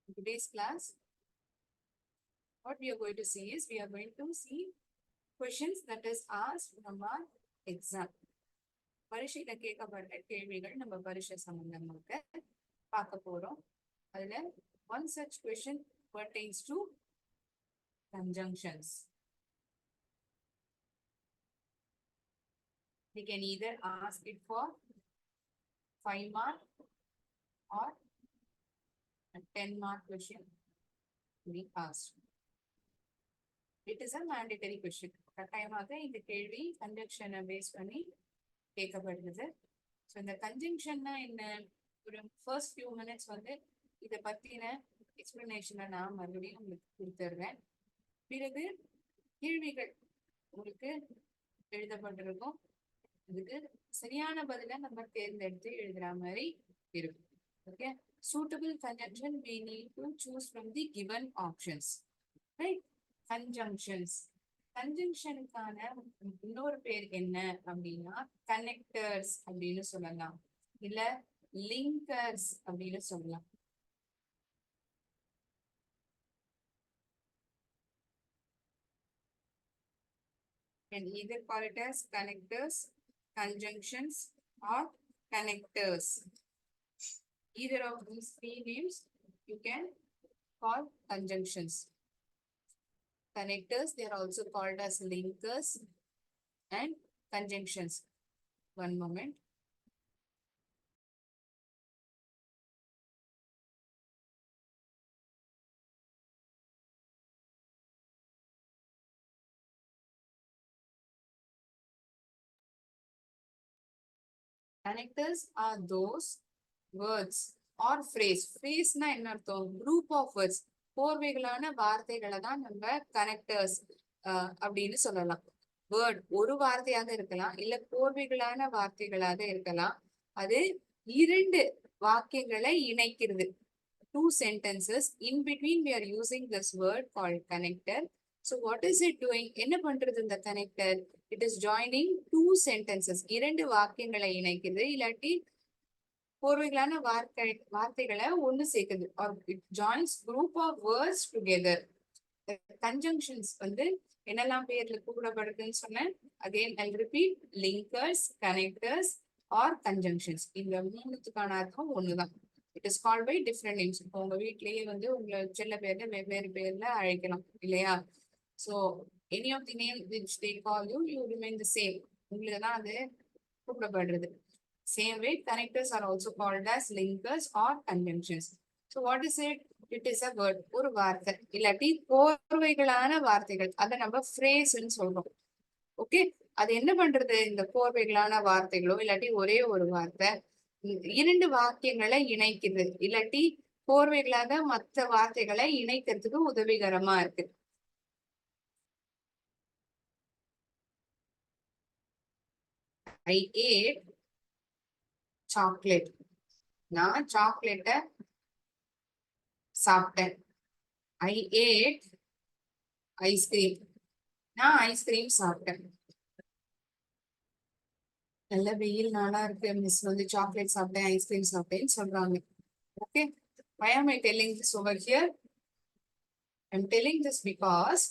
In today's class, what we are going to see is we are going to see questions that is asked from our exam. பரீட்சையில கேட்கப்பட்ட கேள்விகள் நம்ம பரீட்சை சம்பந்தமாக பார்க்க போறோம். அதுல one such question pertains to conjunctions. We can either ask it for 5 mark or a 10 mark question to be asked. It is a mandatory question. கட்டாயமாக இந்த கேள்வி கன்ஜங்ஷனை பேஸ் பண்ணி கேட்கப்படுகிறது. ஸோ இந்த கன்ஜங்ஷன்னா என்ன, ஒரு ஃபர்ஸ்ட் ஃபியூ மினிட்ஸ் வந்து இதை பத்தின எக்ஸ்பிளனேஷனை நான் மறுபடியும் உங்களுக்கு கொடுத்துட்றேன். பிறகு கேள்விகள் உங்களுக்கு எழுதப்பட்டிருக்கும். இதுக்கு சரியான பதிலை நம்ம தேர்ந்தெடுத்து எழுதுற மாதிரி இருக்கும். Okay, suitable conjunction we need to choose from the given options. Right? Conjunctions. கன்ஜங்ஷனுக்கான இன்னொரு பேர் என்ன அப்படின்னா கனெக்டர்ஸ் அப்படின்னு சொல்லலாம், இல்ல லிங்கர்ஸ் அப்படின்னு சொல்லலாம். Can either call it as connectors, conjunctions or connectors. Either of these three names you can call conjunctions. Connectors, they are also called as linkers and conjunctions. One moment. Connectors are those words or phrase. Phrase na enna artham? Group of words. கோர்வைகளான வார்த்தைகளை தான் நம்ம connectors அப்படின்னு சொல்லலாம். Word ஒரு வார்த்தையாக இருக்கலாம், இல்ல கோர்வைகளான வார்த்தைகளாக இருக்கலாம். அது இரண்டு வாக்கியங்களை இணைக்கிறது. 2 sentences. In between we are using this word called connector. So what is it doing? என்ன பண்றது இந்த connector? It is joining 2 sentences. இரண்டு வாக்கியங்களை இணைக்கிறது, இல்லாட்டி கோர்வைகளான வார்த்தைகளை ஒண்ணு சேர்க்குது. or it joins group of words together. Conjunctions வந்து என்னெல்லாம் பேர்ல கூப்பிடப்படுதுன்னு சொன்னேன். Again I'll repeat: linkers, connectors or conjunctions. இந்த மூணுத்துக்கான அர்த்தம் ஒண்ணுதான். It is called by different names. இப்போ உங்க வீட்லயே வந்து உங்களை செல்ல பேர்ல வெவ்வேறு பேர்ல அழைக்கலாம் இல்லையா? So any of the name which they call you, you remain the same. உங்களுக்கு தான் அது கூப்பிடப்படுறது. Same way, connectors are also called as linkers or conjunctions. So what is it? It is a word. ஒரு வார்த்தை இல்லாட்டி கோர்வைகளான வார்த்தைகள், அதை நம்ம phrase-ன்னு சொல்றோம். ஓகே, அது என்ன பண்றது? இந்த கோர்வைகளான வார்த்தைகளோ இல்லாட்டி ஒரே ஒரு வார்த்தை இரண்டு வாக்கியங்களை இணைக்குது, இல்லாட்டி கோர்வைகளாக மற்ற வார்த்தைகளை இணைக்கிறதுக்கு உதவிகரமா இருக்கு. I ate chocolate. நான் சாக்லேட்டை சாப்பிட்டேன். I ate ice cream. நான் ஐஸ்கிரீம் சாப்பிட்டேன். நல்ல வெயில் நாளா இருக்கு, மிஸ் வந்து சாக்லேட் சாப்பிட்டேன், ஐஸ்கிரீம் சாப்பிட்டேன்னு சொல்றாங்க. Okay, why am I telling this over here? I'm telling this because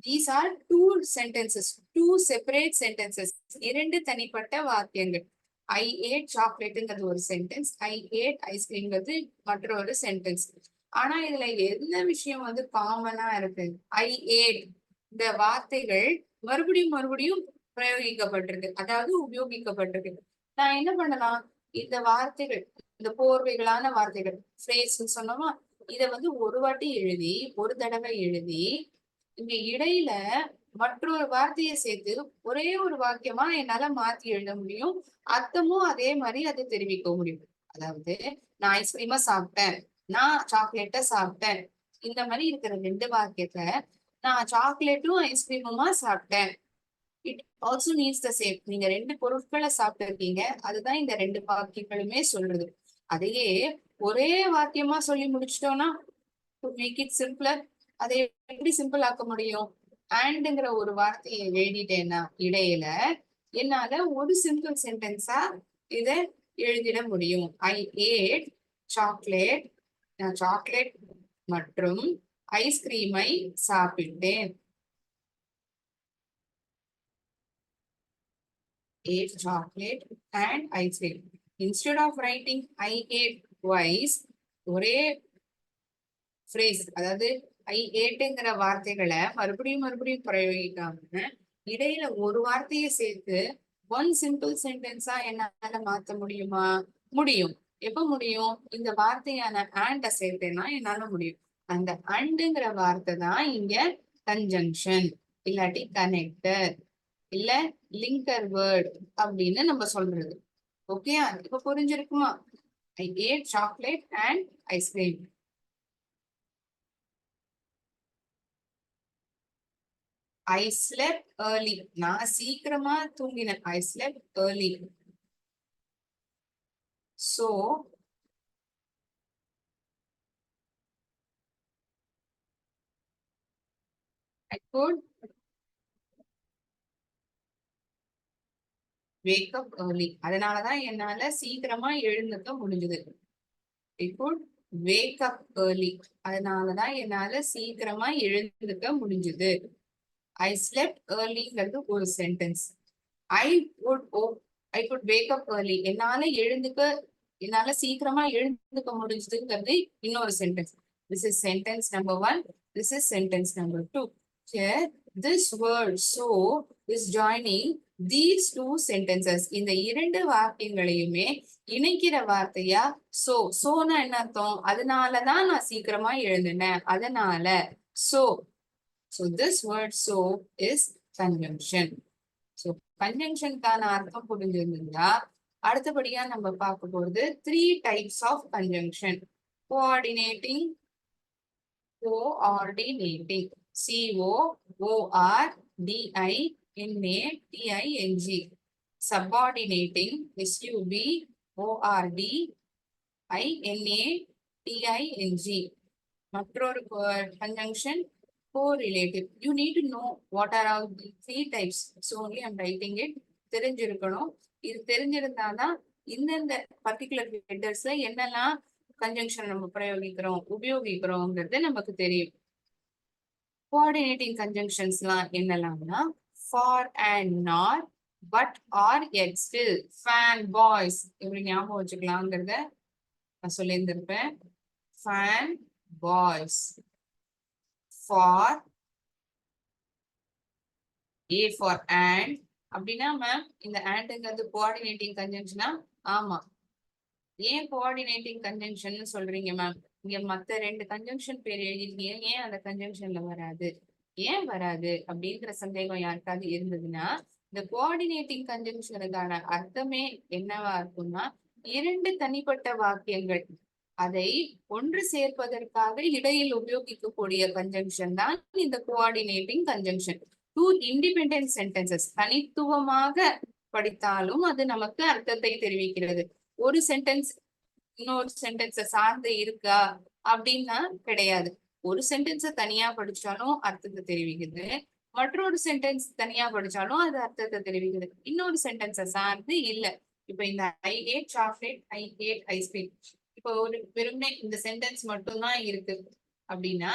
these are 2 sentences, 2 separate sentences. இரண்டு தனிப்பட்ட வாக்கியங்கள். I ate chocolate-ங்கிறது ஒரு சென்டென்ஸ், I ate ice-cream-ங்கிறது மற்றொரு சென்டென்ஸ். ஆனா இதுல என்ன விஷயம் வந்து காமனா இருக்கு? I ate இந்த வார்த்தைகள் மறுபடியும் பிரயோகிக்கப்பட்டிருக்கு, அதாவது உபயோகிக்கப்பட்டிருக்கு. நான் என்ன பண்ணலாம்? இந்த வார்த்தைகள், இந்த கோர்வைகளான வார்த்தைகள் phrase சொன்னோமா, இத வந்து ஒரு வாட்டி எழுதி, ஒரு தடவை எழுதி, இங்க இடையில மற்றொரு வார்த்தையை சேர்த்து ஒரே ஒரு வாக்கியமா என்னால மாத்தி எழுத முடியும். அர்த்தமும் அதே மாதிரி அதை தெரிவிக்க முடியும். அதாவது நான் ஐஸ்கிரீமா சாப்பிட்டேன், நான் சாக்லேட்டை சாப்பிட்டேன், இந்த மாதிரி இருக்கிற 2 வாக்கியத்தை நான் சாக்லேட்டும் ஐஸ்கிரீமுமா சாப்பிட்டேன். It also means the same. நீங்க 2 பொருட்களை சாப்பிட்டு இருக்கீங்க, அதுதான் இந்த 2 வாக்கியங்களுமே சொல்றது. அதையே ஒரே வாக்கியமா சொல்லி முடிச்சிட்டோம்னா டு மேக் இட் சிம்பிளர், அதை எப்படி சிம்பிள் ஆக்க முடியும்? அண்ட்ங்கிற ஒரு வார்த்தையை எழுதிட்டேன்னா இடையில என்னால ஒரு சிம்பிள் சென்டென்ஸா இதை எழுதிட முடியும். I ate chocolate. நான் சாக்லேட் மற்றும் ஐஸ்கிரீமை சாப்பிட்டேன். Ate chocolate and ice cream. Instead of writing I ate twice, ஒரே phrase, அதாவது I ateங்கிற வார்த்தைகளை மறுபடியும் பிரயோகிக்காம இடையில ஒரு வார்த்தையை சேர்த்து ஒன் சிம்பிள் சென்டென்ஸா என்னால மாத்த முடியுமா? முடியும். எப்ப முடியும்? இந்த வார்த்தையான and சேர்த்தேன்னா என்னால முடியும். அந்த அண்டுங்கிற வார்த்தை தான் இங்க கன்ஜங்ஷன் இல்லாட்டி கனெக்டர் இல்ல லிங்கர் வேர்ட் அப்படின்னு நம்ம சொல்றது. ஓகே, இப்ப புரிஞ்சிருக்குமா? I ate chocolate and ice cream. I slept early. நான் சீக்கிரமா தூங்கினேன். I slept early. So I could wake up early. அதனாலதான் என்னால சீக்கிரமா எழுந்துக்க முடிஞ்சது. I could wake up early. அதனாலதான் என்னால சீக்கிரமா எழுந்துக்க முடிஞ்சது. I slept earlyங்கிறது ஒரு sentence. I could wake up early. என்னால சீக்கிரமா எழுந்துக்க முடிஞ்சதுங்கிறது இன்னொரு sentence. This is sentence number 1. This is sentence number 2. Here, this word so is joining these two sentences. இந்த இரண்டு வாக்கியங்களையுமே இணைக்கிற வார்த்தையா so. சோனா என்ன அர்த்தம்? அதனாலதான் நான் சீக்கிரமா எழுந்தினேன். அதனால so. So this word so is conjunction. So conjunctionக்கான அர்த்தம் புரிஞ்சிருந்தா அடுத்தபடியா நம்ம பார்க்க போறது 3 types of conjunction. Coordinating, COORDINATING. Subordinating, SUBORDINATING. மற்றொரு conjunction correlative. You need to know what are all the 3 types. So only I'm writing it. தெரிஞ்சிருக்கணும். இது தெரிஞ்சிருந்தாதான் இந்தந்த particular ஹெட்டர்ஸ்ல என்னெல்லாம் கன்ஜங்ஷன் நம்ம உபயோகிக்கிறோம்ங்கிறது நமக்கு தெரியும். கோஆர்டினேட்டிங் கன்ஜங்ஷன்ஸ்லாம் என்னெல்லாம்னா for and not, but or yet still, fan, boys இப்படி ஞாபகம் வச்சுக்கலாங்கிறத நான் சொல்லியிருந்திருப்பேன். fan, boys. For A for and அப்படின்னா மேம் இந்த ஆண்ட்ங்கிறது கோஆர்டினேட்டிங் கன்ஜங்ஷனா? ஆமா. ஏன் கோஆர்டினேட்டிங் கன்ஜங்ஷன் சொல்றீங்க மேம்? இங்க மத்த 2 கன்ஜங்ஷன் பேர் எழுதிருக்கீங்க, ஏன் அந்த கன்ஜங்ஷன்ல வராது? ஏன் வராது அப்படிங்கிற சந்தேகம் யாருக்காவது இருந்ததுன்னா இந்த கோஆர்டினேட்டிங் கன்ஜங்ஷனுக்கான அர்த்தமே என்னவா இருக்கும்னா 2 தனிப்பட்ட வாக்கியங்கள் அதை ஒன்று சேர்ப்பதற்காக இடையில் உபயோகிக்கக்கூடிய கன்ஜங்ஷன் தான் இந்த கோஆர்டினேட்டிங் கன்ஜங்ஷன். 2 இண்டிபெண்டன்ட் சென்டென்சஸ் தனித்துவமாக படித்தாலும் அது நமக்கு அர்த்தத்தை தெரிவிக்கிறது. ஒரு சென்டென்ஸ் இன்னொரு சென்டென்ஸை சார்ந்து இருக்கா அப்படின்னா கிடையாது. ஒரு சென்டென்ஸை தனியா படிச்சாலும் அர்த்தத்தை தெரிவிக்குது, மற்றொரு சென்டென்ஸ் தனியா படிச்சாலும் அது அர்த்தத்தை தெரிவிக்குது. இன்னொரு சென்டென்ஸை சார்ந்து இல்ல. இப்ப இந்த I ate chocolate, I ate ice cream, இப்போ ஒரு வெறுமனே இந்த சென்டென்ஸ் மட்டும்தான் இருக்கு அப்படின்னா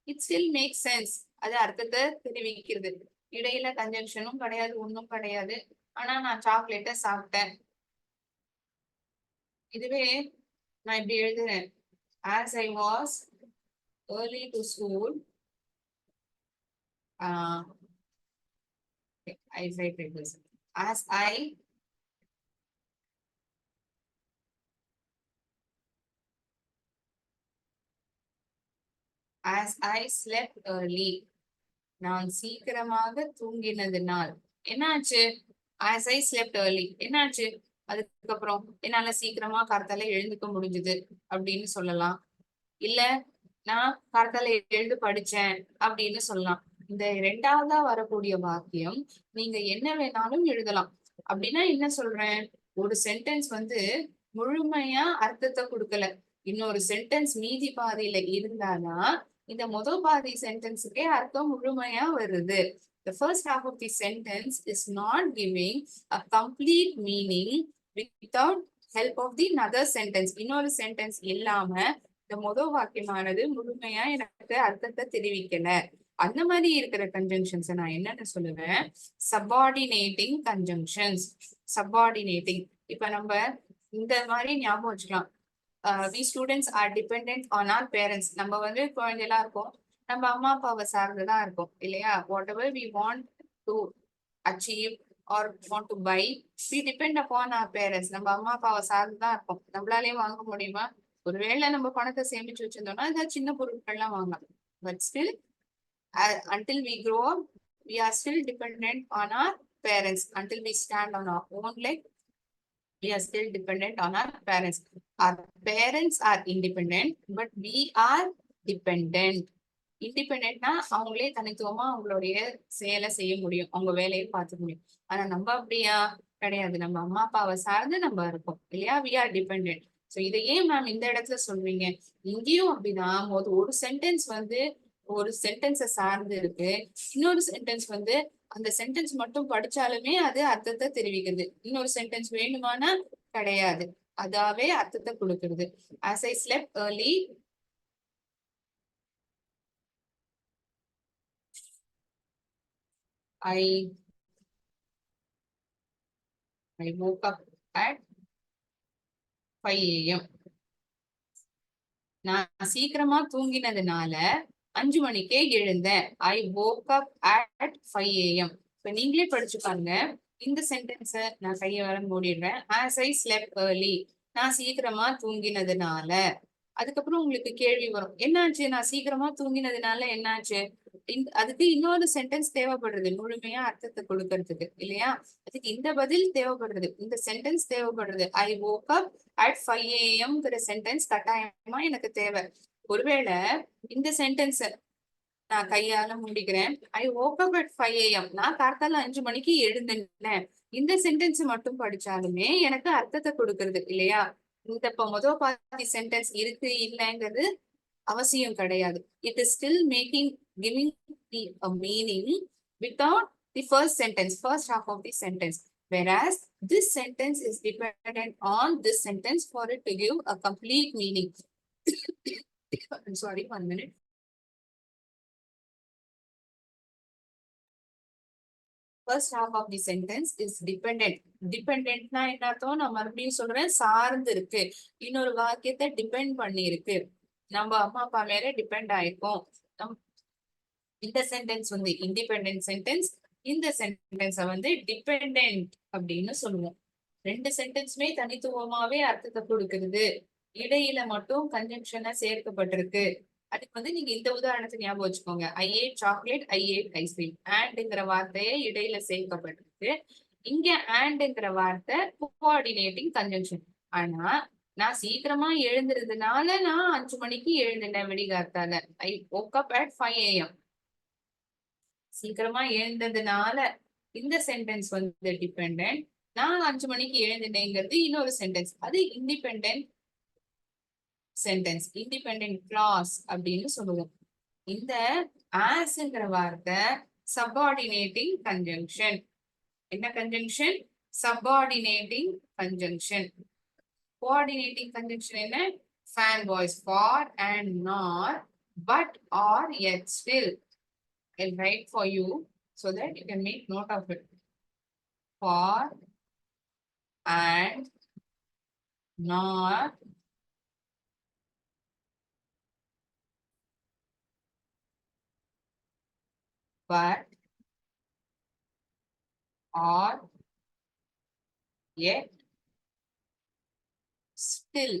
இட் ஸ்டில் மேக் சென்ஸ். அது அர்த்தத்தை தெரிவிக்கிறது. இடையில கன்ஜங்ஷனும் கிடையாது, ஒன்றும் கிடையாது. ஆனா நான் சாக்லேட்டை சாப்பிட்டேன். இதுவே நான் இப்படி எழுதுறேன், as I was early to school, I write this as I slept early. நான் சீக்கிரமாக தூங்கினதுனால் என்னாச்சு? as I slept early என்னாச்சு? அதுக்கப்புறம் என்னால சீக்கிரமா கார்த்தால எழுந்துக்க முடிஞ்சது அப்படின்னு சொல்லலாம். இல்ல நான் கார்த்தால எழுந்து படிச்சேன் அப்படின்னு சொல்லலாம். இந்த 2வதா வரக்கூடிய வாக்கியம் நீங்க என்ன வேணாலும் எழுதலாம். அப்படின்னா என்ன சொல்றேன்? ஒரு சென்டென்ஸ் முழுமையா அர்த்தத்தை கொடுக்கல, இன்னொரு சென்டென்ஸ் மீதி பாதியில இருந்தாதான் இந்த முதல் பாதி சென்டென்ஸுக்கே அர்த்தம் முழுமையா வருது. The first half of the sentence is not giving a complete meaning without help of the another sentence. இன்னொரு சென்டென்ஸ் இல்லாம இந்த முதல் வாக்கியமானது முழுமையா எனக்கு அர்த்தத்தை தெரிவிக்கல. அந்த மாதிரி இருக்கிற கன்ஜங்ஷன்ஸ் நான் என்னன்னு சொல்லுவேன், சப்பார்டினேட்டிங் கன்ஜங்ஷன்ஸ். சப்பார்டினேட்டிங் இப்ப நம்ம இந்த மாதிரி ஞாபகம் வச்சுக்கலாம். We students are depend on our parents. நம்ம வந்து குழந்தைகளா இருக்கோம், நம்ம அம்மா அப்பாவை சார்ந்துதான் இருக்கும் இல்லையா. Whatever we want to achieve or want to buy, we depend upon our parents. நம்ம அம்மா அப்பாவை சார்ந்துதான் இருக்கும். நம்மளாலேயே வாங்க முடியுமா? ஒருவேளை நம்ம பணத்தை சேமிச்சு வச்சிருந்தோம்னா ஏதாவது சின்ன பொருட்கள்லாம் வாங்கலாம். But still until we grow up, we are still dependent on our parents. Until we stand on our own leg, we are still dependent on our parents. Our parents are independent, but we are dependent. இண்டிபெண்டா அவங்களே தனித்துவமா அவங்களுடைய செயலை செய்ய முடியும், அவங்க வேலையை பார்த்துக்க முடியும். ஆனா நம்ம அப்படியா கிடையாது. நம்ம அம்மா அப்பாவை சார்ந்து நம்ம இருக்கோம் இல்லையா. We are dependent. சோ இதை ஏன் மேம் இந்த இடத்துல சொல்றீங்க? இங்கேயும் அப்படிதான். ஒரு சென்டென்ஸ் வந்து ஒரு சென்டென்ஸை சார்ந்து இருக்கு, இன்னொரு சென்டென்ஸ் வந்து அந்த சென்டென்ஸ் மட்டும் படிச்சாலுமே அது அர்த்தத்தை தெரிவிக்கிறது. இன்னொரு சென்டென்ஸ் வேணுமானா கிடையாது, அதாவே அர்த்தத்தை கொடுக்கிறது. as I slept early, I woke up at 5 AM. நான் சீக்கிரமா தூங்கினதுனால 5 மணிக்கே எழுந்தேன். I woke up at 5 AM. இப்ப நீங்களே படிச்சு பாருங்க. இந்த சென்டென்ஸ நான் கையை வர மூடிடுறேன். as I slept early, நான் சீக்கிரமா தூங்கினதுனால. அதுக்கப்புறம் உங்களுக்கு கேள்வி வரும், என்னாச்சு நான் சீக்கிரமா தூங்கினதுனால என்னாச்சு? அதுக்கு இன்னொரு சென்டென்ஸ் தேவைப்படுறது முழுமையா அர்த்தத்தை கொடுக்கறதுக்கு இல்லையா. அதுக்கு இந்த பதில் தேவைப்படுறது, இந்த சென்டென்ஸ் தேவைப்படுறது. I woke up at 5 AM sentence கட்டாயமா எனக்கு தேவை. ஒருவேளை இந்த சென்டென்ஸ் நான் கையால முடிக்கிறேன். I woke up at 5 AM, நான் காத்தால 5 மணிக்கு எழுந்தேன். இந்த சென்டென்ஸ் மட்டும் படிச்சாலுமே எனக்கு அர்த்தத்தை கொடுக்கறது இல்லையா. இந்த இப்ப முதல் பாதி சென்டென்ஸ் இருக்கு இல்லைங்கிறது அவசியம் கிடையாது. It is still giving a meaning without the first sentence, first half of the sentence. Whereas this sentence is dependent on this sentence for it to give a complete meaning. I'm sorry, 1 minute. First half of the sentence is dependent. Dependentனா என்ன அர்த்தம்? நான் மறுபடியும் சொல்றேன், சார்ந்து இருக்கு. இன்னொரு வாக்கியத்தை depend பண்ணி இருக்கு. நம்ம அம்மா அப்பா மேல டிபெண்ட் ஆயிருக்கோம். இந்த சென்டென்ஸ் வந்து இண்டிபெண்டன்ட் சென்டென்ஸ், இந்த சென்டென்ஸ வந்து டிபெண்டன்ட் அப்படின்னு சொல்லுவோம். ரெண்டு சென்டென்ஸுமே தனித்துவமாவே அர்த்தத்தை கொடுக்கிறது. இடையில மட்டும் கன்ஜங்ஷனா சேர்க்கப்பட்டிருக்கு. அதுக்கு வந்து நீங்க இந்த உதாரணத்தை ஞாபகம் வச்சுக்கோங்க. I ate chocolate, I ate ice cream. andங்கிற வார்த்தையை இடையில சேர்க்கப்பட்டிருக்கு. இங்க andங்கிற வார்த்தை கோஆர்டினேட்டிங் கன்ஜங்ஷன். ஆனா நான் சீக்கிரமா எழுந்திருந்ததுனால நான் 5 மணிக்கு எழுந்தினேன் விடிகாத்தால. I woke up at 5 AM. சீக்கிரமா எழுந்ததுனால இந்த சென்டென்ஸ் வந்து டிபெண்டன்ட். நான் 5 மணிக்கு எழுந்தினேங்கிறது இன்னொரு சென்டென்ஸ், அது இண்டிபெண்டன்ட் சென்டென்ஸ், இண்டிபெண்டன்ட் கிளாஸ் அப்படின்னு சொல்லுவோம். இந்த ஆஸ்ங்கிற வார்த்தை சப்பார்டினேட்டிங் கன்ஜங்ஷன். என்ன conjunction? Subordinating conjunction. Coordinating conjunction என்ன? FANBOYS, for and nor, but, or, yet, still. I'll write for you so that you can make note of it. For and nor, but, or, yet, still.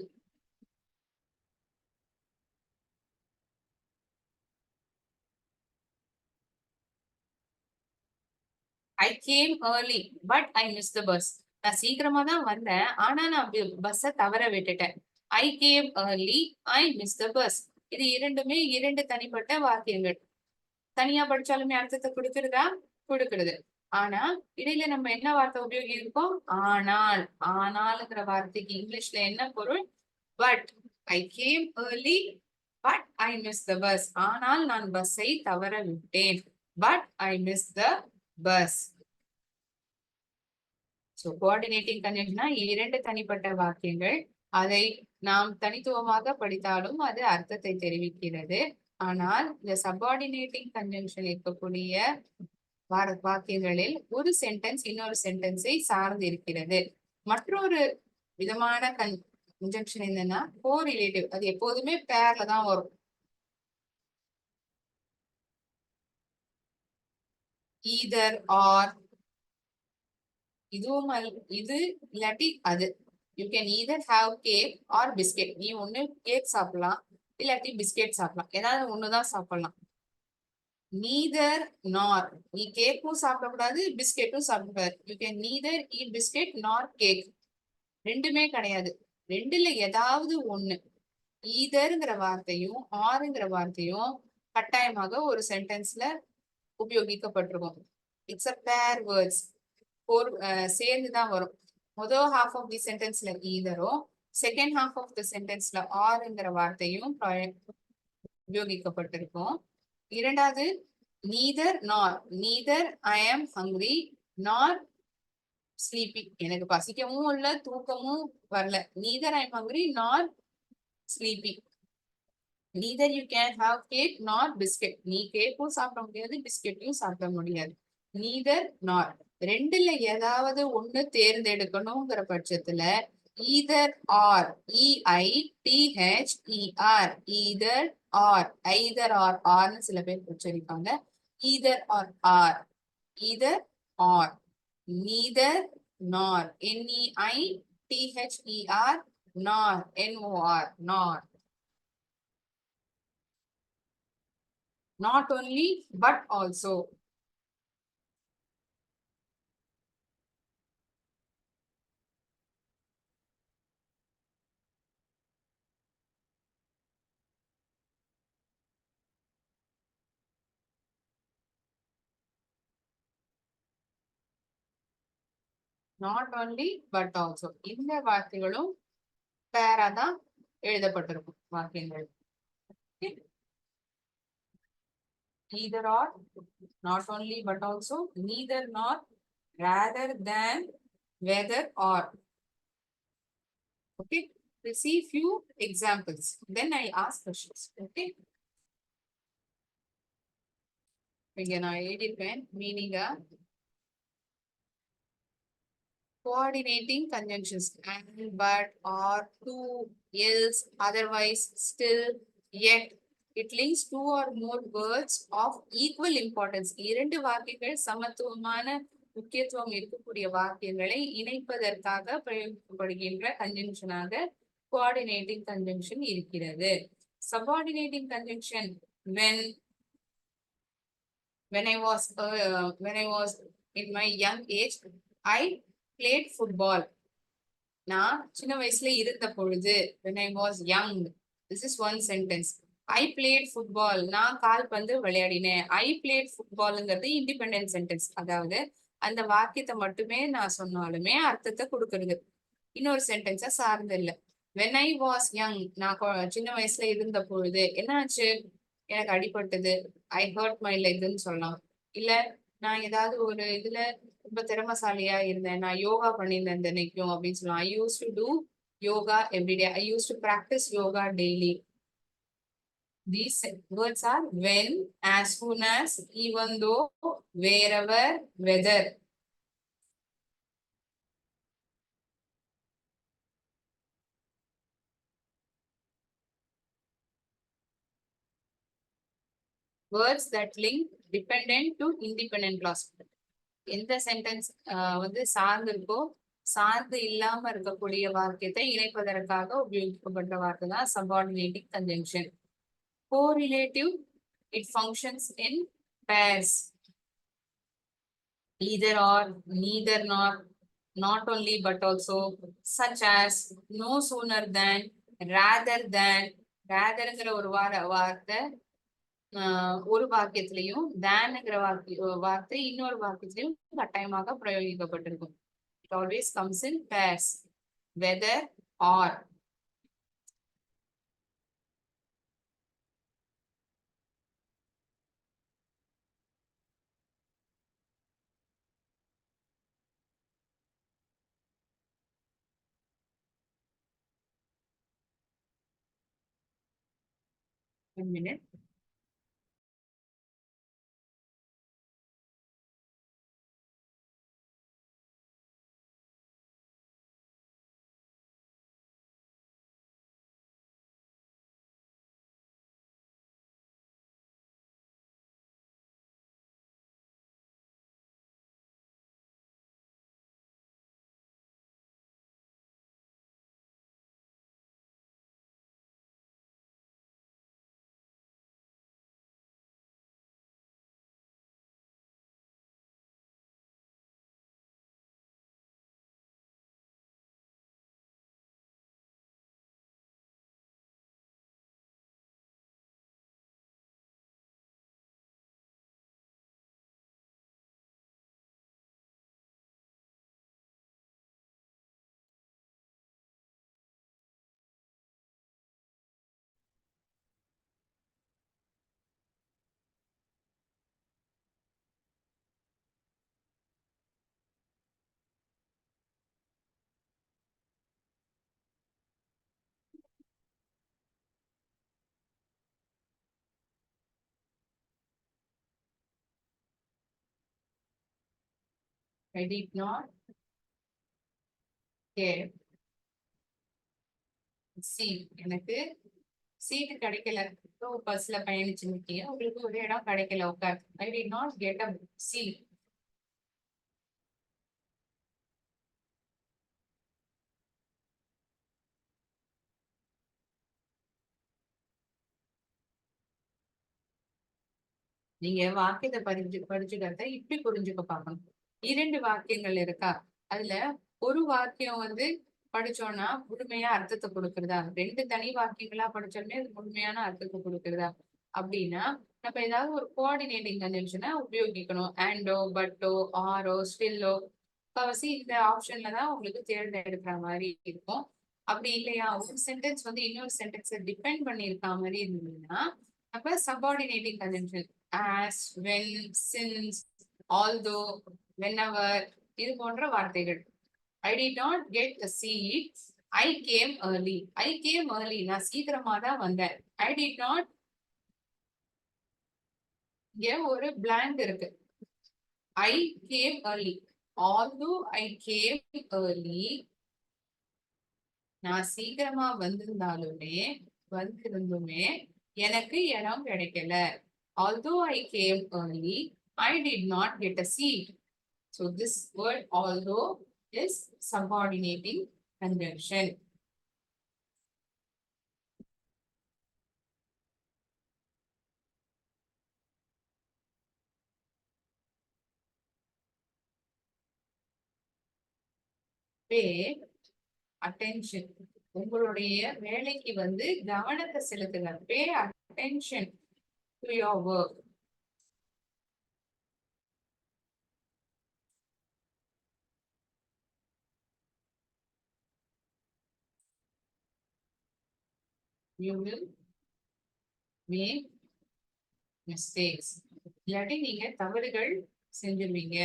I came early, but I missed the bus. நான் சீக்கிரமா தான் வந்தேன், ஆனா நான் பஸ்ஸை தவற விட்டுட்டேன். I came early, I missed the bus. இது இரண்டுமே இரண்டு தனிப்பட்ட வாக்கியங்கள். தனியா படிச்சாலுமே அர்த்தத்தை கொடுக்கிறதா? கொடுக்கிறது. ஆனா இடையில நம்ம என்ன வார்த்தை உபயோகிப்போம்? ஆனால். ஆனால்ங்கிற வார்த்தைக்கு இங்கிலீஷ்ல என்ன பொருள்? But. I came early, but I missed the bus. ஆனால் நான் பஸ்ஸை தவற விட்டேன். But I missed the bus. So coordinating conjunction இரண்டு தனிப்பட்ட வாக்கியங்கள். அதை நாம் தனித்துவமாக படித்தாலும் அது அர்த்தத்தை தெரிவிக்கிறது. ஆனால் இந்த சப்பார்டினேட்டிங் கன்ஜங்ஷன் இருக்கக்கூடிய வாக்கியங்களில் ஒரு சென்டென்ஸ் இன்னொரு சென்டென்ஸை சார்ந்து இருக்கிறது. மற்றொரு விதமான கன்ஜங்ஷன் என்னன்னா கோரிலேட்டிவ். அது எப்போதுமே பேர்ல தான் வரும். ஈதர் ஆர், இதுவும் இது இல்லாட்டி அது. You can either have cake or biscuit. நீ ஒண்ணு கேக் சாப்பிடலாம் இல்லாட்டி பிஸ்கெட் சாப்பிடலாம், ஏதாவது ஒண்ணுதான் சாப்பிடலாம். நீதர் நார், நீ கேக்கும் சாப்பிடக்கூடாது பிஸ்கெட்டும் சாப்பிடக்கூடாது. You can neither eat biscuit நார் கேக். ரெண்டுமே கிடையாது, ரெண்டுல ஏதாவது ஒண்ணு. ஈதர்ங்கிற வார்த்தையும் ஆறுங்கிற வார்த்தையும் கட்டாயமாக ஒரு சென்டென்ஸ்ல உபயோகிக்கப்பட்டிருக்கும். இட்ஸ் அ பேர் வேர்ட்ஸ். சேர்ந்துதான் வரும். முதல் ஹாஃப் ஆஃப் தி சென்டென்ஸ்ல ஈதரும் செகண்ட் ஹாஃப் ஆஃப் தி சென்டென்ஸ்ல ஆறுங்கிற வார்த்தையும் உபயோகிக்கப்பட்டிருக்கும். இரண்டாவது நீதர் நார், நீதர் ஐ ஆம் ஹங்க்ரி நார் ஸ்லீப்பிங். எனக்கு பசிக்கவும் இல்ல தூக்கமும் வரல. நீதர் ஐ எம் ஹங்க்ரி நார் sleeping. Neither you can have cake நார் பிஸ்கெட். நீ கேக்கும் சாப்பிட முடியாது பிஸ்கெட்டையும் சாப்பிட முடியாது. நீதர் நார், ரெண்டுல ஏதாவது ஒண்ணு தேர்ந்தெடுக்கணுங்கிற பட்சத்துல either or, EITHER, either or, either or, ஆர்னு சில பேர் உச்சரிப்பாங்க. Either or or, either or. Neither nor, NEITHER, நார், NOR, நார். Not only but also. Not only but also. இந்த வார்த்தைகளும் பேரா தான் எழுதப்பட்டிருக்கும் வாக்கியங்கள். Either or, not only but also, neither nor, rather than, whether or. Okay, we'll see few examples, then I'll ask questions. Okay, இங்க நான் எழுதியிருப்பேன் மீனிங்கா. Coordinating conjunctions and, but, or, to, else, otherwise, still, yet. It links two or more words of equal importance. இரண்டு வாக்கியங்கள் சமத்துவமான முக்கியத்துவம் இருக்கக்கூடிய வாக்கியங்களை இணைப்பதற்காக பிரயோகிக்கப்படுகின்ற கன்ஜங்ஷனாக coordinating conjunction இருக்கிறது. Subordinating conjunction when I was in my young age, I played football. நான் சின்ன வயசுல இருந்த பொழுது, when I was young, this is one sentence. I played football, நான் கால்பந்து விளையாடினேன். I played footballங்கிறது இண்டிபெண்டன்ட் சென்டென்ஸ். அதாவது அந்த வாக்கியத்தை மட்டுமே நான் சொன்னாலுமே அர்த்தத்தை கொடுக்கறது, இன்னொரு சென்டென்ஸா சார்ந்து இல்லை. when I was young, நான் சின்ன வயசுல இருந்த பொழுது என்னாச்சு, எனக்கு அடிபட்டது, I hurt my legன்னு சொல்லலாம். இல்ல நான் ஏதாவது ஒரு இதுல ரொம்ப திறமசாலியா இருந்தேன், நான் யோகா பண்ணியிருந்தேன் தினைக்கும் அப்படின்னு சொல்லலாம். I used to do yoga every day. I used to practice yoga daily. These words are when, as soon as, even though, wherever, whether. Words that link dependent to independent clause. எந்த sentence சார்ந்து இருக்கோ சார்ந்து இல்லாம இருக்கக்கூடிய வாக்கியத்தை இணைப்பதற்காக உபயோகிக்கப்பட்ட வார்த்தை தான் subordinating conjunction. Correlative, it functions in pairs. Either or, neither nor, not only but also, such as, no sooner than, rather than. ratherங்கிற ஒரு வார்த்தை ஒரு வாக்கியத்திலையும், தேன்ங்கிற வார்த்தை இன்னொரு வாக்கியத்திலையும் கட்டாயமாக பிரயோகிக்கப்பட்டிருக்கும். It always comes in pairs. Whether or. 1 minute. I did not get seat. எனக்கு சீட்டு கிடைக்கல. பஸ்ல பயணிச்சு நிக்கீங்க, உங்களுக்கு ஒரு இடம் கிடைக்கல உட்கார். I did not get a seat. நீங்க வாக்கியத்தை படிச்சுக்கிறத இப்படி புரிஞ்சுக்க பார்க்கணும். 2 வாக்கியங்கள் இருக்கா, அதுல ஒரு வாக்கியம் வந்து படிச்சோம்னா முழுமையா அர்த்தத்தை கொடுக்குறதா, 2 தனி வாக்கியங்களா படிச்சோம்னா அது முழுமையான அர்த்தத்தை கொடுக்குறதா அப்படின்னா நம்ம ஏதாவது ஒரு கோஆர்டினேட்டிங் கன்ஜங்ஷனை உபயோகிக்கணும். அண்டோ, பட்டோ, ஆரோ, ஸ்டில்லோ, முக்காவாசி இந்த ஆப்ஷன்ல தான் உங்களுக்கு தேர்ந்தெடுக்கிற மாதிரி இருக்கும். அப்படி இல்லையா, ஒரு சென்டென்ஸ் வந்து இன்னொரு சென்டென்ஸை டிபெண்ட் பண்ணியிருக்க மாதிரி இருந்ததுன்னா நம்ம subordinating conjunction as, when, since, although, whenever இது போன்ற வார்த்தைகள். I did not get a seat. I came early. I came early. நான் சீக்கிரமா தான் வந்தேன். I did not, இங்க ஒரு blank இருக்கு. I came early. Although I came early, நான் சீக்கிரமா வந்திருந்துமே எனக்கு இடம் கிடைக்கல. Although I came early, I did not get a seat. So this word although is subordinating conjunction. Pay attention. உங்களுடைய வேலைக்கு வந்து கவனத்தை செலுத்துங்க. Pay attention to your work. You will make mistakes. இல்லாட்டி நீங்க தவறுகள் செஞ்சிருவீங்க.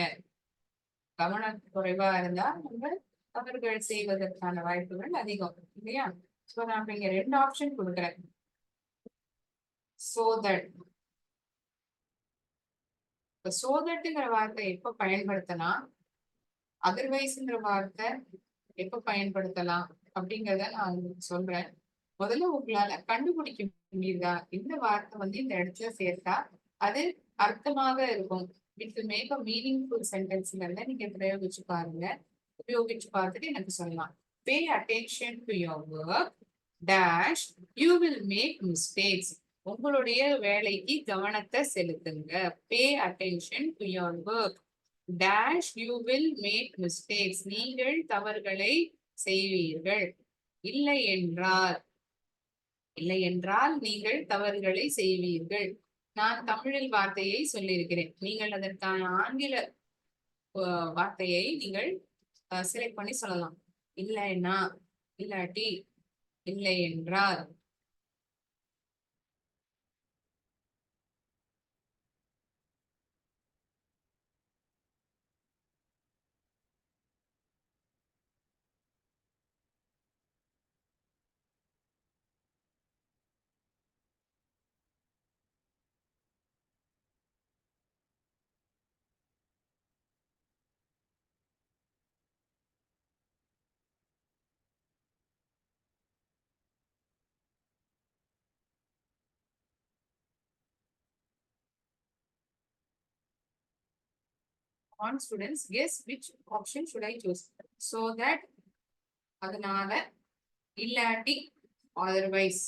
கவனக்குறைவா இருந்தா நம்ம தவறுகள் செய்வதற்கான வாய்ப்புகள் அதிகம் இல்லையா? சோ நான் இங்க 2 ஆப்ஷன் கொடுக்குறேன். So that, so thatங்கிற வார்த்தை எப்ப பயன்படுத்தலாம், அதர்வைஸ்ங்கிற வார்த்தை எப்ப பயன்படுத்தலாம் அப்படிங்கறத நான் உங்களுக்கு சொல்றேன். முதல்ல உங்களால கண்டுபிடிக்க முடியுதா இந்த வார்த்தை வந்து இந்த இடத்துல சேர்த்தா அது அர்த்தமாக இருக்கும். இட்ஸ் மேக் அ மீனிங்ஃபுல் சென்டென்ஸ்ல நீங்க பிரயோகிச்சு பாருங்க. உபயோகிச்சு பார்த்துட்டு எனக்கு சொல்லலாம். Pay attention to your work dash you will make mistakes. உங்களுடைய வேலைக்கு கவனத்தை செலுத்துங்க. Pay attention to your work dash you will make mistakes. நீங்கள் தவறுகளை செய்வீர்கள். இல்லை என்றால் நீங்கள் தவறுகளை செய்வீர்கள். நான் தமிழில் வார்த்தையை சொல்லியிருக்கிறேன். நீங்கள் அதற்கான ஆங்கில வார்த்தையை நீங்கள் செலக்ட் பண்ணி சொல்லலாம். இல்லைன்னா, இல்லாட்டி, இல்லை என்றால். on students guess which option should I choose. So that அதனால இல்லாட்டி otherwise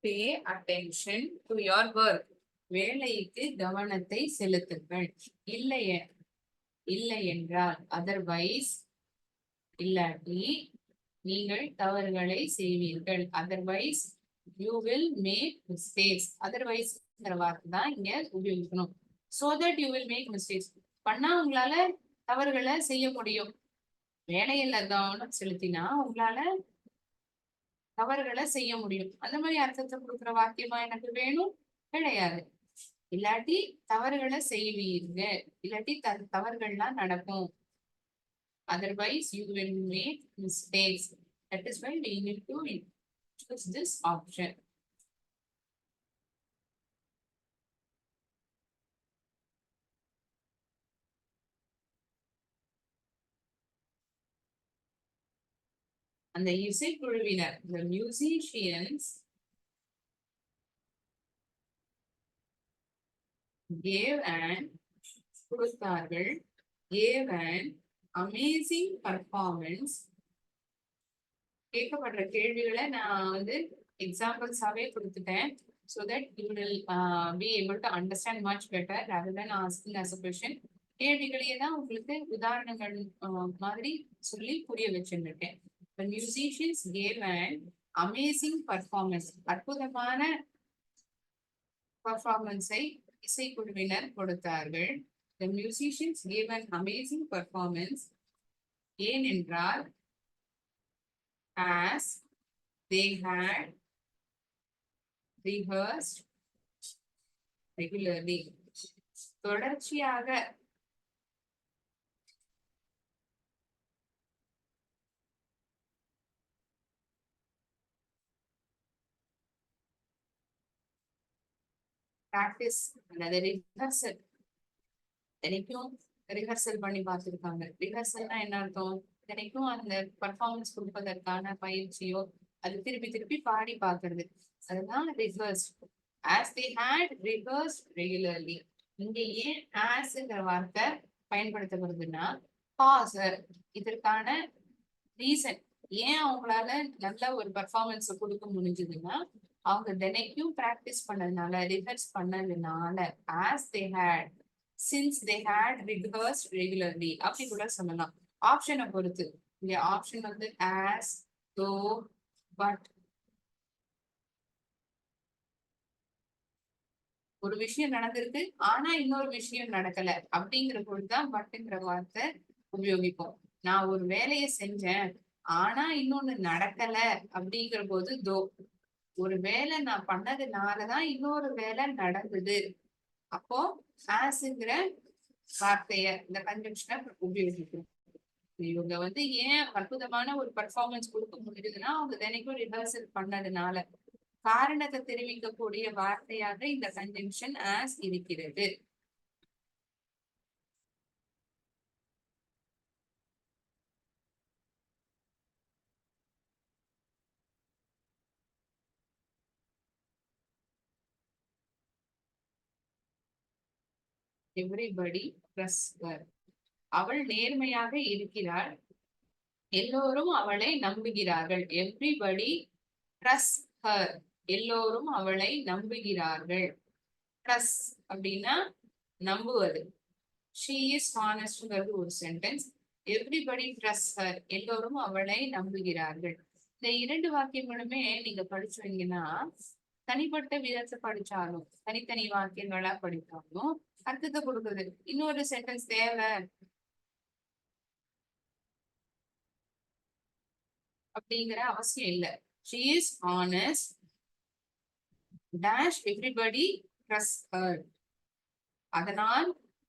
pay attention to your work. வேலைக்கு கவனத்தை செலுத்துங்கள். இல்லை என்றால் otherwise இல்லாட்டி நீங்கள் தவறுகளை செய்வீர்கள். otherwise you will make mistakes. otherwise வார்த்தை தான் இங்க உபயோகிக்கணும். so that you will make mistakes. பண்ணா உங்களால தவறுகளை செய்ய முடியும். வேலையில கவனம் செலுத்தினா உங்களால தவறுகளை செய்ய முடியும். அந்த மாதிரி அர்த்தத்தை கொடுக்குற வாக்கியமா எனக்கு வேணும் கிடையாது. இல்லாட்டி தவறுகளை செய்வீங்க, இல்லாட்டி தவறுகள்லாம் நடக்கும். otherwise you will make mistakes. That is why we need to choose this option. அந்த இசைக்குழுவினர், the musicians gave an கொடுத்தார்கள் gave an amazing performance. கேட்கப்படுற கேள்விகளை நான் வந்து எக்ஸாம்பிள்ஸாவே கொடுத்துட்டேன். so that you will be able to understand much better rather than asking as a question. கேள்விகளையே தான் உங்களுக்கு உதாரணங்கள் மாதிரி சொல்லி புரிய வச்சுருக்கேன். The musicians gave an amazing performance. அற்புதமான பர்ஃபார்மன்ஸை இசைக்குழுவினர் கொடுத்தார்கள். The musicians gave an amazing performance. ஏனென்றால் as they had rehearsed regularly. தொடர்ச்சியாக practice அல்லது rehearsal தினைக்கும் ரிஹர்சல் பண்ணி பார்த்துருக்காங்க. ரிஹர்சல்னா என்ன அர்த்தம்? தினைக்கும் அந்த பர்ஃபார்மன்ஸ் கொடுப்பதற்கான பயிற்சியோ அது திருப்பி திருப்பி பாடி பார்க்கறது, அதுதான் rehearse. as they had rehearsed regularly. இங்க ஏன் ஆஸ்ங்கிற வார்த்தை பயன்படுத்தப்படுதுன்னா பாசர், இதற்கான ரீசன் ஏன் அவங்களால நல்ல ஒரு பர்ஃபார்மன்ஸ் கொடுக்க முடிஞ்சதுன்னா அவங்க தினைக்கும் பிராக்டிஸ் பண்ணதுனால, ரிஹர்ஸ் பண்ணதுனால. as they had, since they had rehearsed regularly அப்படி கூட சொல்லலாம். ஆப்ஷனை பொறுத்து இங்க ஆப்ஷன் வந்து as, though, but. ஒரு விஷயம் நடந்திருக்கு ஆனா இன்னொரு விஷயம் நடக்கல அப்படிங்கிற பொழுதுதான் பட்டுங்கிற வார்த்தை உபயோகிப்போம். நான் ஒரு வேலையை செஞ்சேன் ஆனா இன்னொன்னு நடக்கல அப்படிங்கிற போது தோ. ஒரு வேலை நான் பண்ணதுனாலதான் இன்னொரு வேலை நடந்தது. அப்போ ஆஸ்ங்கிற வார்த்தைய இந்த கன்ஜங்ஷனை உபயோகிக்கும். இவங்க வந்து ஏன் அற்புதமான ஒரு பர்ஃபார்மன்ஸ் கொடுக்க முடியுதுன்னா அவங்க தினைக்கும் ரிஹர்சல் பண்ணதுனால. காரணத்தை தெரிவிக்கக்கூடிய வார்த்தையாக இந்த கன்ஜங்ஷன் ஆஸ் இருக்கிறது. Everybody trust her. அவள் நேர்மையாக இருக்கிறாள், எல்லோரும் அவளை நம்புகிறார்கள். எவ்ரிபடி ட்ரஸ்ட் ஹர், எல்லோரும் அவளை நம்புகிறார்கள். ட்ரஸ்ட் அப்படின்னா நம்புவது. she is honestங்கிறது ஒரு சென்டென்ஸ். எவ்ரிபடி ட்ரஸ்ட் ஹர், எல்லோரும் அவளை நம்புகிறார்கள். இந்த இரண்டு வாக்கியங்களுமே நீங்க படிச்சுவீங்கன்னா தனிப்பட்ட விதத்தை படிச்சாலும் தனித்தனி வாக்கியங்களா படித்தாலும் அர்த்தத்தை கொடுக்குது. இன்னொரு சென்டென்ஸ் தேவை அப்படிங்கிற அவசியம் இல்லை. she is honest dash everybody trust her. அதனால்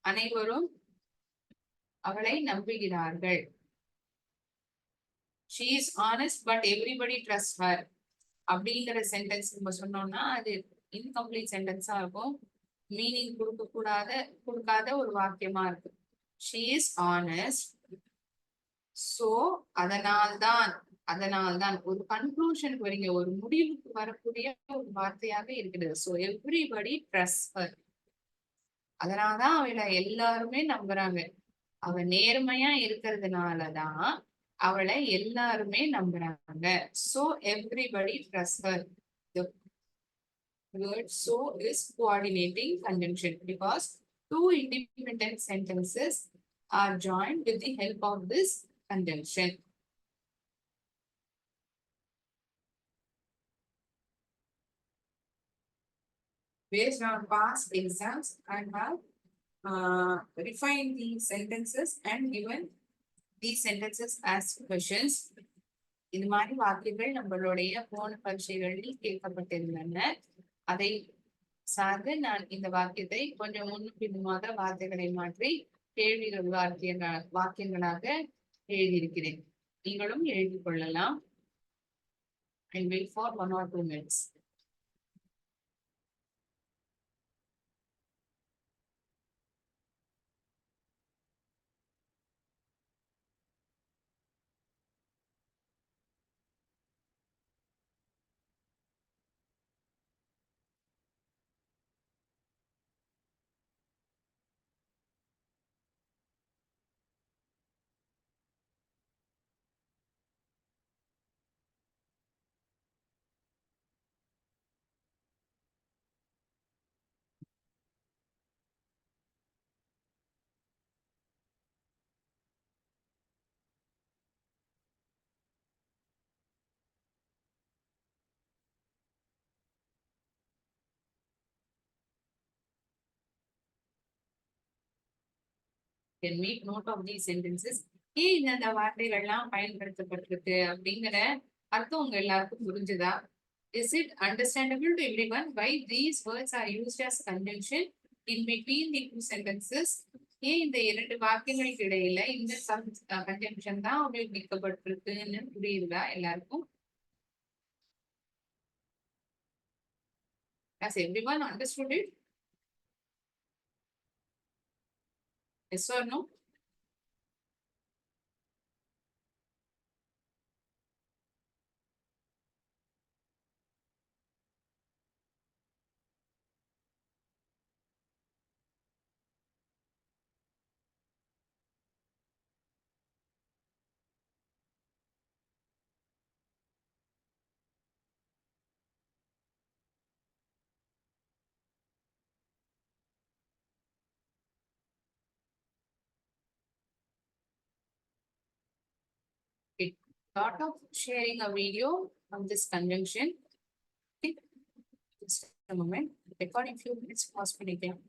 அனைவரும் அவளை நம்புகிறார்கள். she is honest but everybody trusts her அப்படிங்கிற சென்டென்ஸ் நம்ம சொன்னோம்னா அது இன்கம்ப்ளீட் சென்டென்ஸா இருக்கும். மீனிங் கொடுக்காத ஒரு வாக்கியமா இருக்கு. she is honest so அதனால்தான் ஒரு கன்க்ளூஷனுக்கு வரீங்க, ஒரு முடிவுக்கு வரக்கூடிய ஒரு வார்த்தையாக இருக்கிறது. so everybody trusts her. அதனாலதான் அவளை எல்லாருமே நம்புறாங்க. அவ நேர்மையா இருக்கிறதுனாலதான் அவளை எல்லாருமே நம்புறாங்க. so everybody trusts her. The word so is coordinating conjunction because two independent sentences are joined with the help of this conjunction. Based on past exams, I have refined these sentences and given these sentences as questions. இது மாதிரி வாக்கியங்கள் நம்மளுடைய போன பரீட்சைகளில் கேட்கப்பட்டிருந்தன. அதை சார்ந்து நான் இந்த வாக்கியத்தை கொஞ்சம் முன்னும் பின்னுமாக வார்த்தைகளை மாற்றி கேள்விகள் வாக்கியங்களாக எழுதியிருக்கிறேன். நீங்களும் எழுதி கொள்ளலாம். I wait for 1 or 2 minutes. Can make note of these sentences. ஏன் இந்த வார்த்தைகள்லாம் பயன்படுத்தப்பட்டிருக்கு அப்படிங்கிற அர்த்தம் உங்க எல்லாருக்கும் புரிஞ்சுதா? Is it understandable to everyone why these words are used as conjunction in between the two sentences? ஏன் இந்த இரண்டு வாக்கியங்களுக்கு இடையில இந்த கன்ஜங்ஷன் தான் உபயோகிக்கப்பட்டிருக்குன்னு புரியுதா எல்லாருக்கும்? Has everyone understood it? Yes or no? Okay. Thought of sharing a video of this conjunction. Okay. Just a moment. Recording few minutes pause பண்ணிக்கலாம்.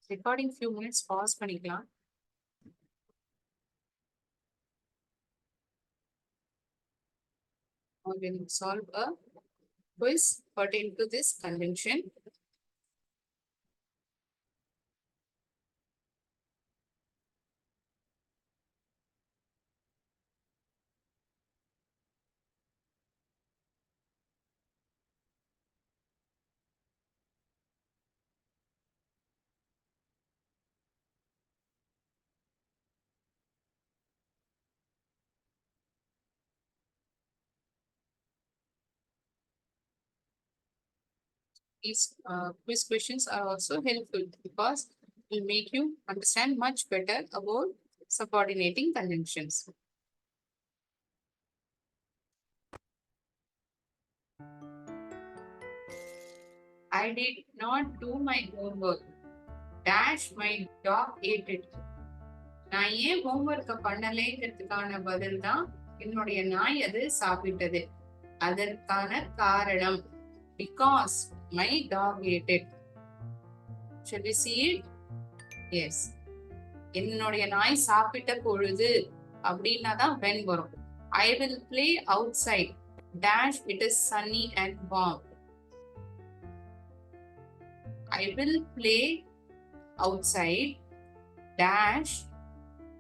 Recording few minutes pause பண்ணிக்கலாம். We will solve a quiz pertaining to this conjunction. These quiz questions are also helpful because it will make you understand much better about subordinating conjunctions. I did not do my homework. Dash my dog ate it. நான் ஏன் ஹோம்ஒர்க்க பண்ணலைங்கிறதுக்கான பதில் தான் என்னுடைய நாய் அது சாப்பிட்டது. அதற்கான காரணம் because my dog ate it. Shall we see it? Yes. என்னுடைய நாய் சாப்பிட்ட பொழுது அப்படின்னா தான் when வரும். I will play outside. Dash it is sunny and warm. I will play outside. Dash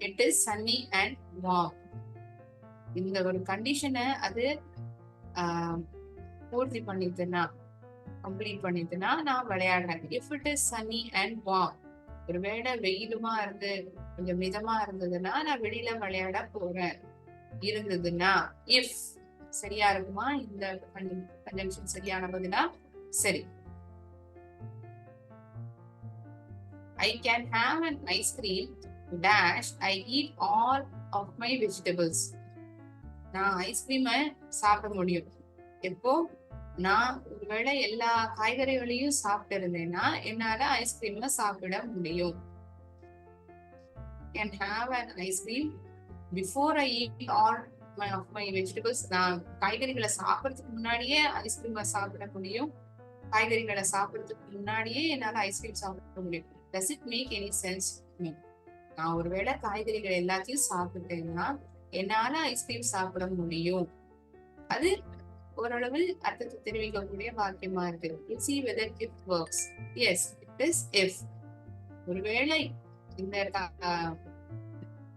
it is sunny and warm. இந்த ஒரு கண்டிஷனை அது பூர்த்தி பண்ணிட்டுனா கம்ப்ளீட் பண்ணிட்டுனா நான் விளையாடுறேன். If it is sunny and warm, ஒருவேளை வெயிலுமா இருந்து கொஞ்சம் மிதமா இருந்ததுன்னா நான் வெளியில விளையாட போறேன் இருந்ததுன்னா. இஃப் சரியா இருக்குமா? இந்த கன்ஜங்ஷன் சரியான பதிலா? சரி. I can have an ice cream. Dash I eat all of my vegetables. நான் ஐஸ்கிரீமை சாப்பிட முடியும் எப்போ? நான் ஒருவேளை எல்லா காய்கறிகளையும் சாப்பிட்டு இருந்தேன்னா என்னால ஐஸ்கிரீமை சாப்பிட முடியும். Can have an ice cream before I eat all of my vegetables. நான் காய்கறிகளை சாப்பிடறதுக்கு முன்னாடியே ஐஸ்கிரீமை சாப்பிட முடியும். காய்கறிகளை சாப்பிடறதுக்கு முன்னாடியே என்னால ஐஸ்கிரீம் சாப்பிட முடியும். Does it make any sense? No. நான் ஒருவேளை காய்கறிகள் எல்லாத்தையும் சாப்பிட்டேன்னா என்னால ஐஸ்கிரீம் சாப்பிட முடியும். அது ஓரளவு அர்த்தத்தை தெரிவிக்கக்கூடிய வாக்கியமா இருக்கு. Let's see whether it works. Yes, it is if. ஒருவேளை இந்த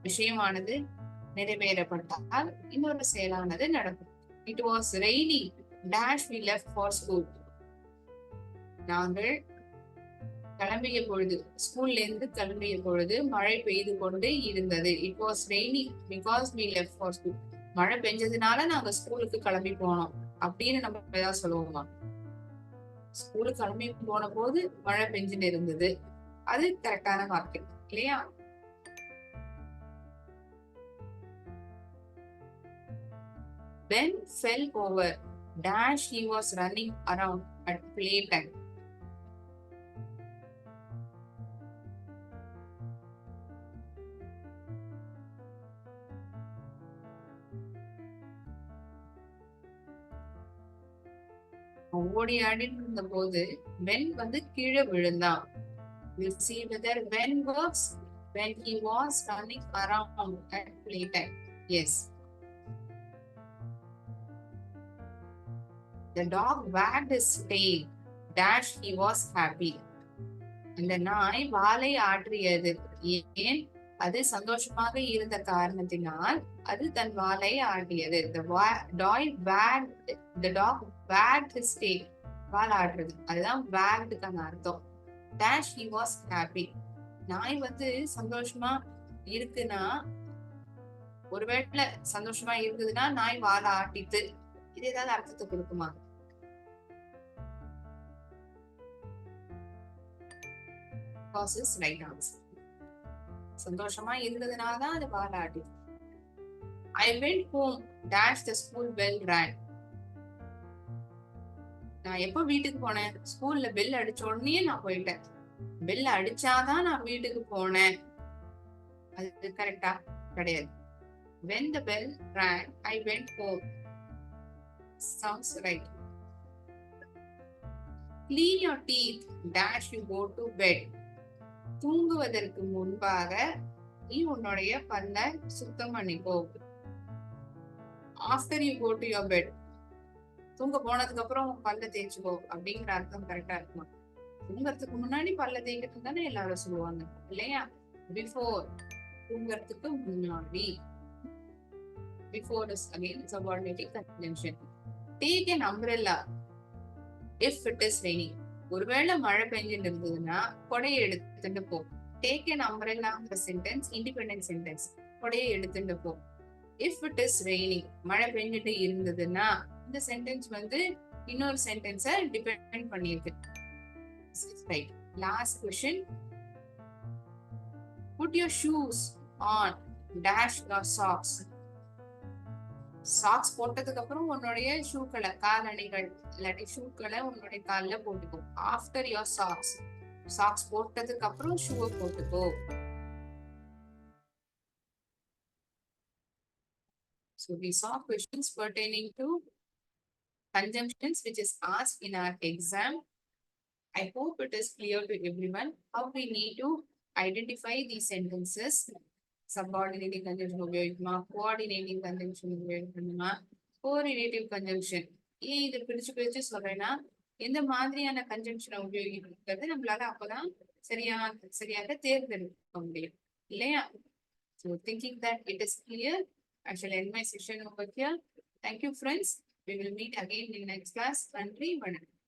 விஷயமானது நிறைவேறப்பட்டால் இன்னொரு செயலானது நடக்கும். It was raining. Dash we left for school. நாங்கள் கிளம்பிய பொழுது, ஸ்கூல்ல இருந்து கிளம்பிய பொழுது மழை பெய்து கொண்டு இருந்தது. It was raining because we left for school. மழை பெஞ்சதுனால நாங்க ஸ்கூலுக்கு கிளம்பி போனோம் அப்படின்னு நம்ம ஏதாவது சொல்லுவோமா? ஸ்கூலுக்கு கிளம்பி போன போது மழை பெஞ்சுன்னு இருந்தது. அது கரெக்டான வாக்கியம் இல்லையா? Ben fell over. Dash he was running around at playtime. ஓடி ஆடிட்டு இருந்த போது Ben வந்து கீழே விழுந்தான். We'll see whether Ben works when he was running around at playtime. Yes. The dog wagged his tail. Dash he was happy. அந்த நாய் வாலை ஆற்றியது. ஏன்? அது சந்தோஷமாக இருந்த காரணத்தினால் அது தன் வாலை ஆட்டியது. The dog wagged his tail. வால் ஆடுறது, அதுதான் waggedக்கான அர்த்தம். Dash he was happy. நாய் வந்து சந்தோஷமா இருக்குன்னா, ஒருவேளை சந்தோஷமா இருந்ததுன்னா நாய் வால் ஆட்டித்து, இது ஏதாவது அர்த்தத்தை கொடுக்குமா? Right answer. சந்தோஷமா இருந்ததுனாலதான் அது வால் ஆட்டி. I went home. Dash the school bell rang. நான் எப்ப வீட்டுக்கு போனேன்? ஸ்கூல்ல பெல் அடிச்ச உடனே நான் போயிட்டேன். பெல் அடிச்சாதான் நான் வீட்டுக்கு போனேன். அது கரெக்டா? கிடையாது. When the bell rang, I went home. Sounds right. Clean your teeth. Dash you go to bed. தூங்குவதற்கு முன்பாக நீ உன்னுடைய பல்ல சுத்தம் பண்ணிக்கோ. After you go to your bed. தூங்க போனதுக்கு அப்புறம் பல்ல தேய்ச்சுக்கோ அப்படிங்கிற அர்த்தம் கரெக்டா இருக்குமா? தூங்கறதுக்கு முன்னாடி பல்ல தேய்க்கிறது தானே எல்லாரும் சொல்லுவாங்க இல்லையா? Before, தூங்கறதுக்கு முன்னாடி. Before is again subordinating conjunction. Take an umbrella if it is raining. ஒருவேளை மழை பெஞ்சுட்டு இருந்ததுன்னா கொடையை எடுத்துட்டு போ. Take an umbrella sentence, independent sentence. கொடையை எடுத்துட்டு போ. If it is raining, மழை பெஞ்சுட்டு இருந்ததுன்னா இந்த சென்டென்ஸ் வந்து இன்னொரு சென்டென்ஸை டிபெண்ட் பண்ணியிருக்கு. Right. Last question. Put your shoes on dash your socks. Socks போட்டதுக்கு அப்புறம் உன்னுடைய ஷூக்களை காலணிகள் இல்லாட்டி ஷூக்களை உன்னுடைய கால்ல போட்டுக்கோ. ஆஃப்டர் யோர் சாக்ஸ், சாக்ஸ் போட்டதுக்கு அப்புறம் ஷூவை போட்டுக்கோ. So we saw questions pertaining to conjunctions which is asked in our exam. I hope it is clear to everyone how we need to identify these sentences. Subordinating conjunction உபயோகிக்குமா, coordinating conjunction உபயோகிக்கணுமா, correlative conjunction. ஏன் இதை பிரிச்சு பிரிச்சு சொல்றேன்னா, எந்த மாதிரியான கன்ஜங்ஷனை உபயோகிக்கிறது நம்மளால அப்பதான் சரியாக தேர்ந்தெடுக்க முடியும் இல்லையா? So thinking that it is clear, I shall end my session over here. Thank you friends. We will meet again in next class. நன்றி, வணக்கம்.